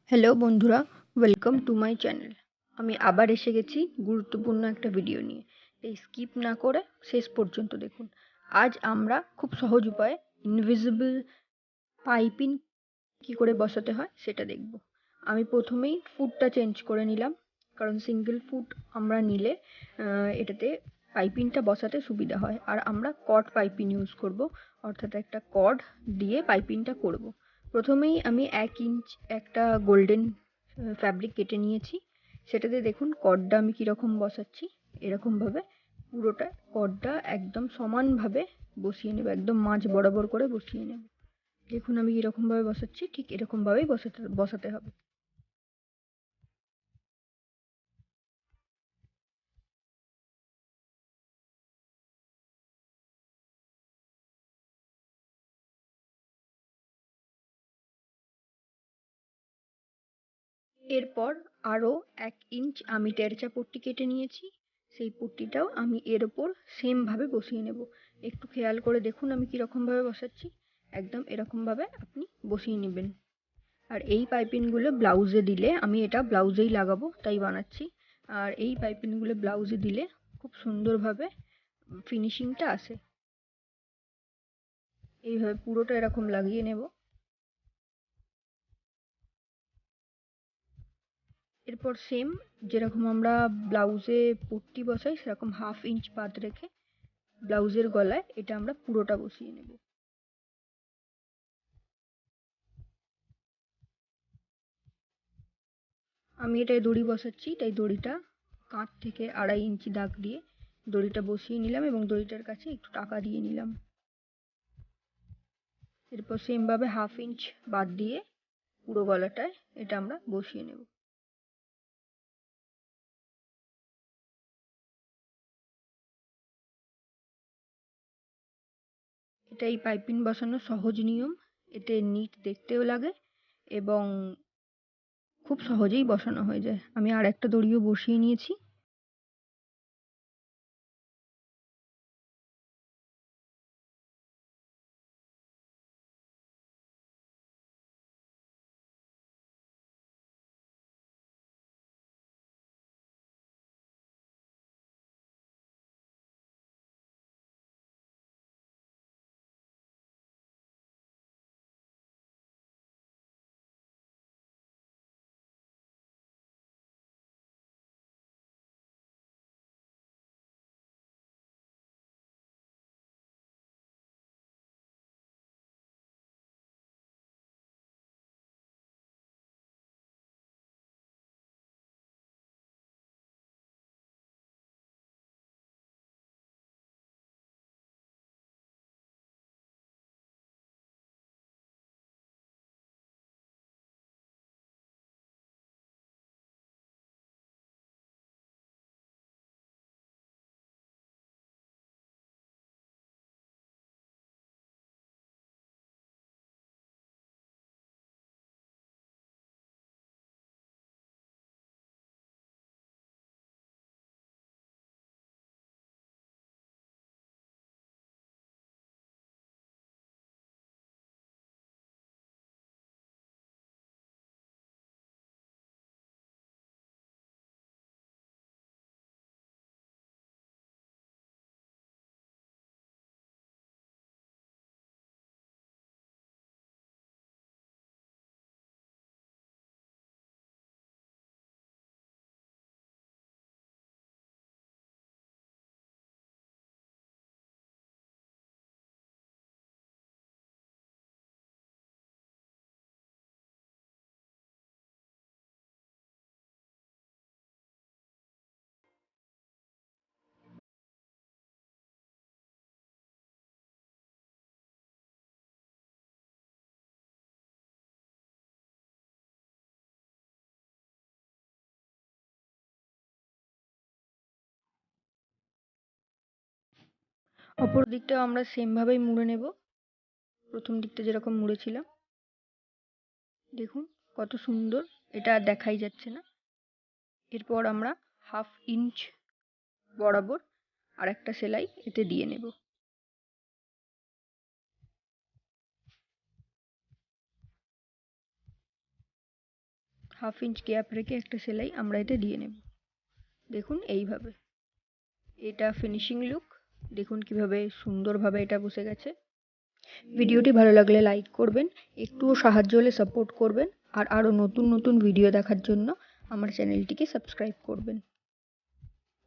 Hello বন্ধুরা, welcome to my channel. আমি আবার এসে গেছি গুরুত্বপূর্ণ একটা ভিডিও নিয়ে। তাই স্কিপ না করে শেষ পর্যন্ত দেখুন। আজ আমরা খুব সহজ উপায়ে ইনভিজিবল পাইপিং কী করে বসাতে হয় সেটা দেখব। আমি প্রথমেই ফুটটা চেঞ্জ করে নিলাম, কারণ সিঙ্গেল ফুট আমরা নিলে এটাতে পাইপিংটা বসাতে সুবিধা হয়। আর আমরা কর্ড পাইপিং ইউজ করব, অর্থাৎ একটা কর্ড দিয়ে পাইপিংটা করব। প্রথমেই আমি 1 ইঞ্চ একটা গোল্ডেন ফ্যাব্রিক কেটে নিয়েছি। সেটাতে দেখুন কর্ডটা আমি কীরকম বসাচ্ছি। এরকমভাবে পুরোটা কর্ডটা একদম সমানভাবে বসিয়ে নেব, একদম মাঝ বরাবর করে বসিয়ে নেব। দেখুন আমি কীরকমভাবে বসাচ্ছি, ঠিক এরকমভাবেই বসাতে হবে। এরপর আরও 1 ইঞ্চ আমি তেরচা পট্টি কেটে নিয়েছি। সেই পট্টিটাও আমি এর ওপর সেমভাবে বসিয়ে নেব। একটু খেয়াল করে দেখুন আমি কীরকমভাবে বসাচ্ছি। একদম এরকমভাবে আপনি বসিয়ে নেবেন। আর এই পাইপিংগুলো ব্লাউজে দিলে, আমি এটা ব্লাউজেই লাগাবো তাই বানাচ্ছি, আর এই পাইপিংগুলো ব্লাউজে দিলে খুব সুন্দরভাবে ফিনিশিংটা আসে। এইভাবে পুরোটা এরকম লাগিয়ে নেব। এরপর সেম যেরকম আমরা ব্লাউজে পট্টি বসাই সেরকম 1/2 ইঞ্চ বাদ রেখে ব্লাউজের গলায় এটা আমরা পুরোটা বসিয়ে নেব। আমি এটায় দড়ি বসাচ্ছি, তাই দড়িটা কাঁধ থেকে 2.5 ইঞ্চি দাগ দিয়ে দড়িটা বসিয়ে নিলাম এবং দড়িটার কাছে একটু টাকা দিয়ে নিলাম। এরপর সেমভাবে 1/2 ইঞ্চ বাদ দিয়ে পুরো গলাটায় এটা আমরা বসিয়ে নেব। এটা এই পাইপিং বসানোর সহজ নিয়ম। এতে নিট দেখতেও লাগে এবং খুব সহজেই বসানো হয়ে যায়। আমি আর একটা দড়িও বসিয়ে নিয়েছি। অপর দিকটাও আমরা সেমভাবেই মুড়ে নেব, প্রথম দিকটা যেরকম মুড়েছিলাম। দেখুন কত সুন্দর, এটা আর দেখাই যাচ্ছে না। এরপর আমরা 1/2 ইঞ্চ বরাবর আর একটা সেলাই এতে দিয়ে নেব। হাফ ইঞ্চ গ্যাপ রেখে একটা সেলাই আমরা এটা দিয়ে নেব। দেখুন এইভাবে, এটা ফিনিশিং লুক। দেখুন কিভাবে সুন্দরভাবে এটা বসে গেছে। ভিডিওটি ভালো লাগলে লাইক করবেন, একটুও সাহায্য হলে সাপোর্ট করবেন, আর আরও নতুন নতুন ভিডিও দেখার জন্য আমার চ্যানেলটিকে সাবস্ক্রাইব করবেন।